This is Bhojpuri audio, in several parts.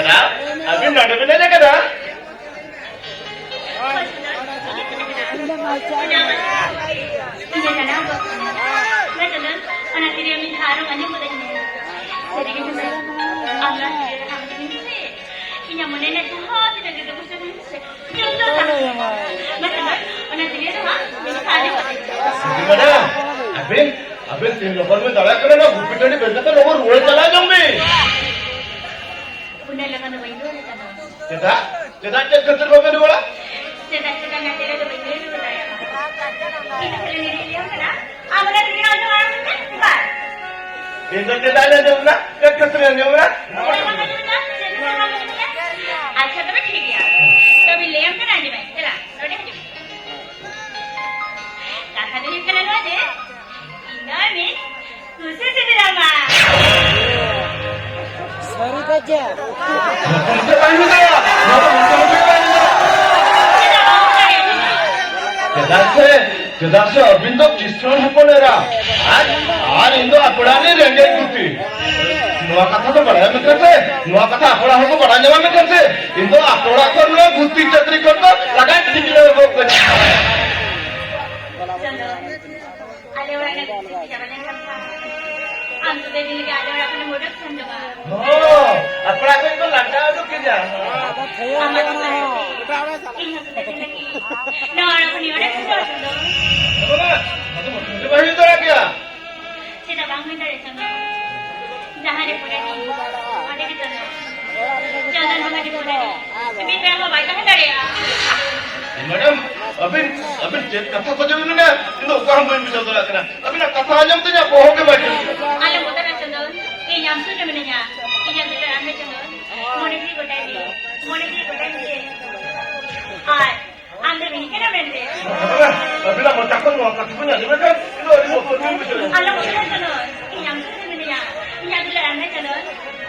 కదా అవి నడవలేనే కదా अबे तीन लोगों में दड़ा करे ना गुप्पिटोनी बेचते तो लोगों रोड चला जम्मी पुण्य लगन वही दो ना चेता चेता चेक करते बाबे ने बोला चेता चेता ना तेरे तो वही दो बताया इधर ले ले लिया ना आमने दिया तो आराम से बात इधर चेता ले जाओ ना चेक करते ले जाओ ना अच्छा तो ठीक है तभी ले हम ना जी भाई चला रोटे हजू काका ने निकल ना दे इनामी तुझे से ड्रामा सॉरी बच्चा मुझे पानी दे चेता से अबिंदो किस्ट्रोन हपनेरा आज इंदो अपड़ाने रेंगे कुती नुआ कथा तो बड़ा में करते नुआ कथा अपड़ा हो तो बड़ा जमा में करते इंदो अपड़ा कर लो गुत्ती चतरी कर तो लगा दिखले वो आले वाले जमाने का हम तो दिल के आले वाले अपने मोड़क समझवा हो अपड़ा को तो लंडा तो के जा ना अपनी ओरे समझो बाबा मुझे वही तो क्या सीधा बांग में डरे समझो जहां रे पूरे नहीं आने के चलो चंदन हमारे पूरे अभी मैं वो बाइक में डरे मैडम अभी अभी चेक कथा को जब ना इंदो काम में भी चलता रहता अभी ना कथा जब तो जा हो के बैठे आले बोलता ना चंदन ये नाम सुन मैंने या ये नाम तो आने चंदन मोने भी बताई हाय आंदर भी क्या मैंने अभी ना मत करो कथा को ना जब का इंदो अभी वो फोन में चले आले बोलता ना चंदन ये नाम सुन मैंने या ये नाम तो आने चंदन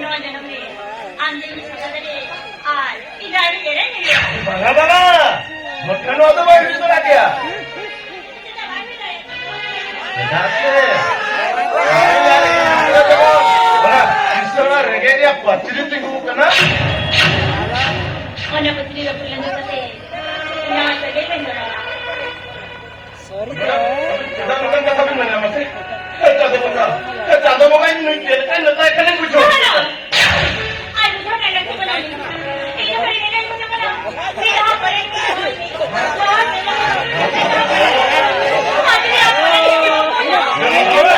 नो जन्म में आंदर भी सकता रे आज इधर ये रे बाबा बाबा मक्खन हो तो बैठ तो ना क्या बड़ा रेगे या पत्नी तिंगू करना mana putri lapulan na kasi na sagay kan na sorry kita bukan kata mana masih kita ada mau main nuker kan nanti kalian bujuk ay bujuk na lang ko na ito pa rin ko na sila pa rin Jangan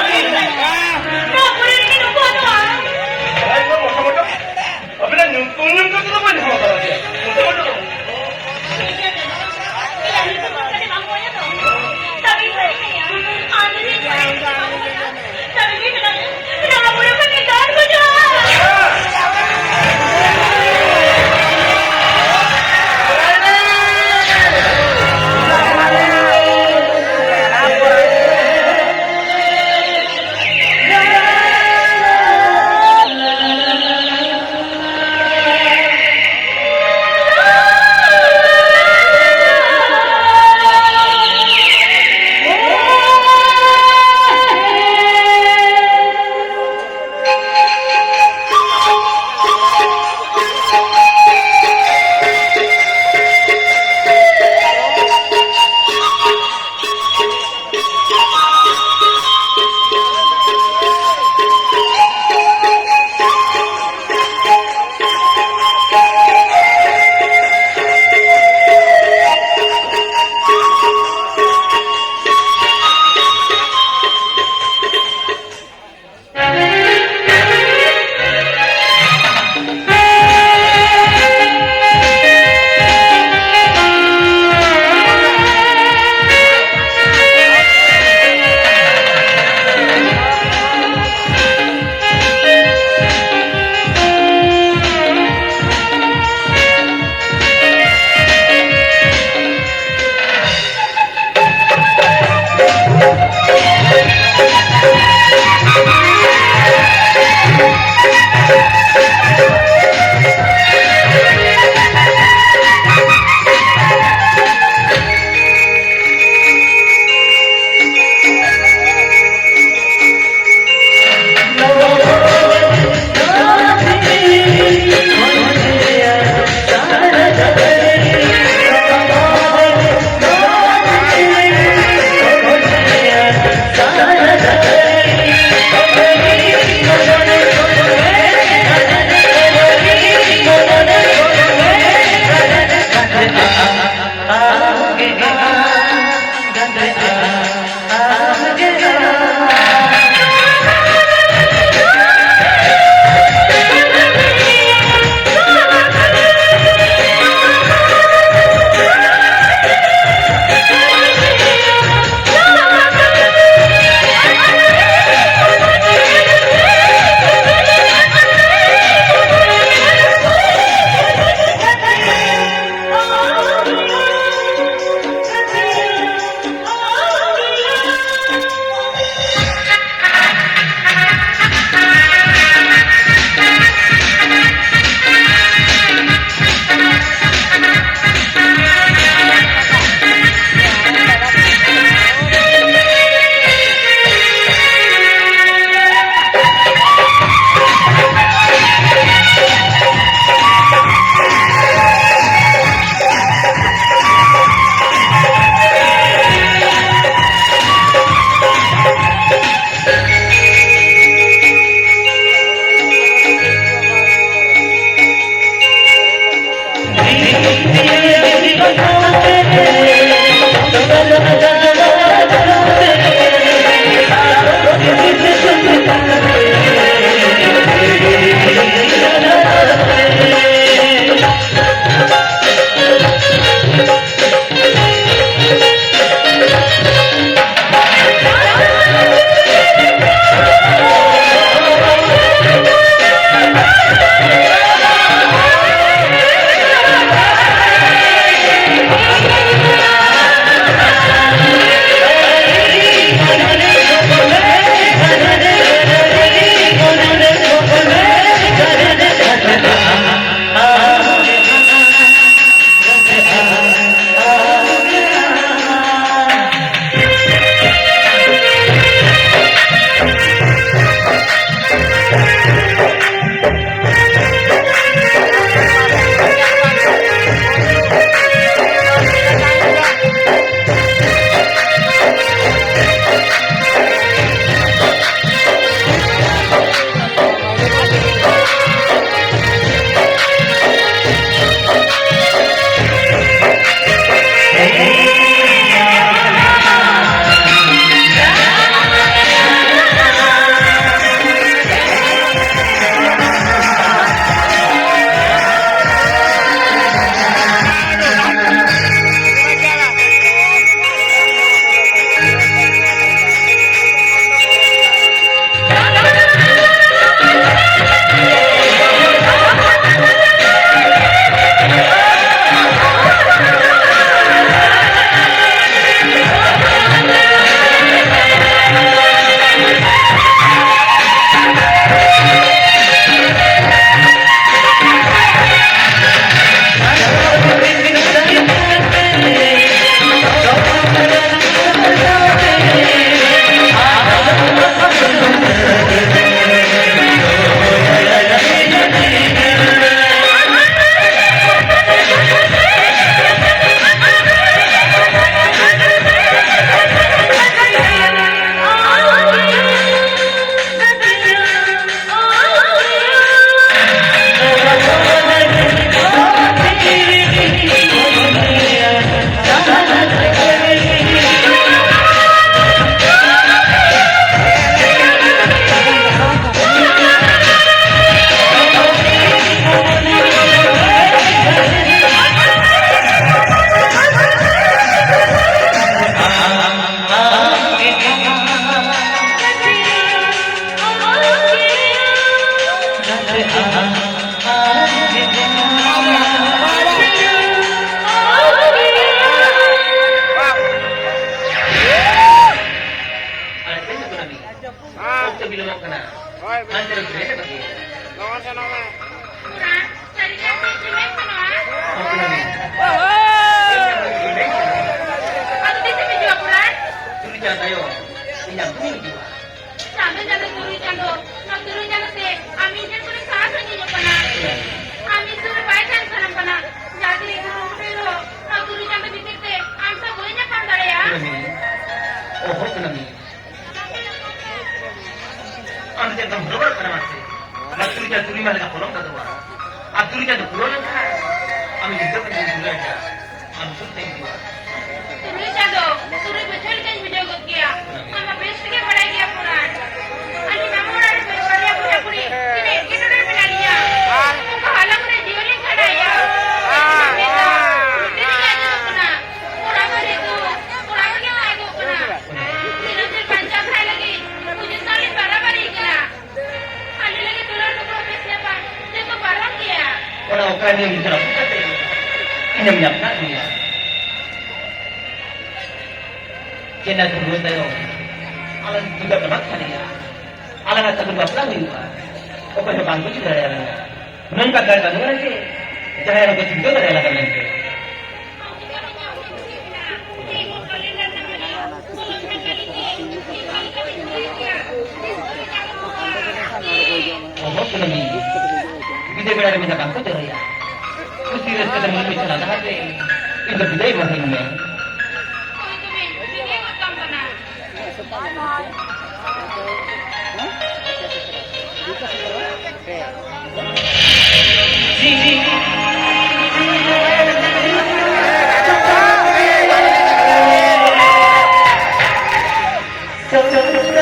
So